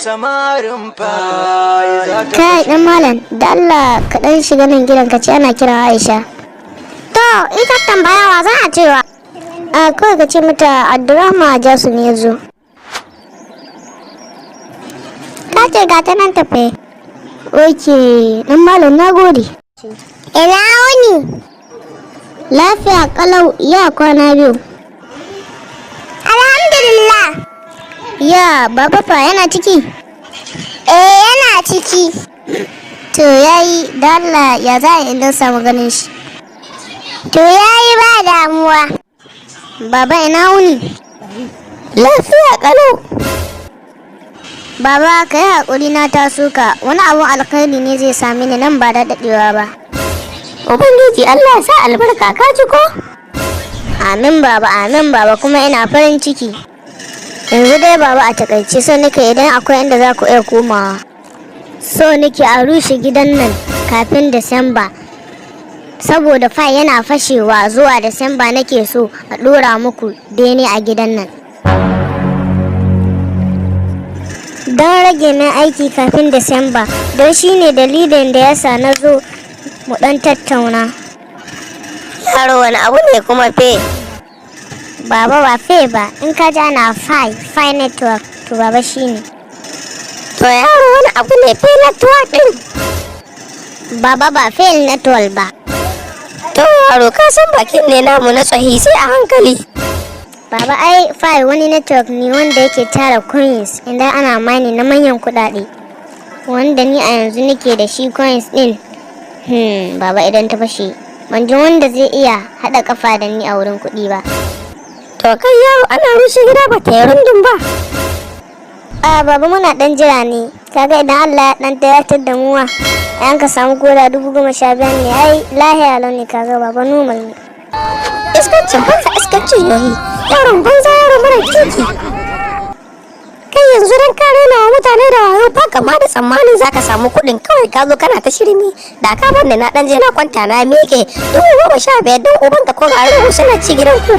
samarin fa. Kai dan malam, da Allah ka dan shiga nan gidan ka ce ana kira Aisha. To, ita tambayawa za a cewa. A kawai ka ce mata Abdurrahman Ajasu ne yazo. Ka ce ga ta nan tafe. Oke, dan malam nagode. Ina wuni? Lafiya kalau ya kwana biyu. Alhamdulillah. Ya, baba fa yana ciki? Yana ciki. To yayi, da Allah ya za a idan samu ganin shi. To yayi ba damuwa. Baba ina wuni? Lafiya kalau. Baba ka yi haƙuri na taso ka, wani abun alkhairi ne zai sami ni nan ba da daɗewa ba. Ubangiji Allah ya sa albarka ka ji ko? Amin baba kuma ina farin ciki. Yanzu dai baba a takaice so nake idan akwai inda za ku iya komawa. So nake a rushe gidan nan kafin Disamba. Saboda fa yana fashewa zuwa Disamba nake so a ɗora muku bene a gidan nan. Don rage min aiki kafin Disamba, don shi ne dalilin da yasa na zo mu ɗan tattauna. Yaro wani abu ne kuma fe? Baba ba fe ba, in ka ji ana fi network to baba shi ne. To yaro wani abu ne fe network ɗin? Baba ba fe network ba. To yaro ka san bakin ne namu na tsahi sai a hankali. Baba ai fi wani network ne wanda yake tara coins idan ana mani na manyan kuɗaɗe. Wanda ni a yanzu nake da shi coins ɗin. Baba idan ta fashe, ban ji wanda zai iya haɗa kafa da ni a wurin kuɗi ba. To kai yaro ana rushe gida ba ta yi rundun ba. Baba muna ɗan jira ne, kaga idan Allah ya ɗan tayatar da muwa, yan ka samu koda 15,000 ne, ai lahiya lau ne kaga baba normal ne. Iskancin banza iskancin yohi, yaron banza yaro mara kirki. Kai yanzu dan ka raina wa mutane da wayo ba kama da tsammanin zaka samu kuɗin kawai ka zo kana ta shirme. Da ka bar ni na ɗan je na kwanta na miƙe 15,000 don uban ka ko garin suna ci gidan ku.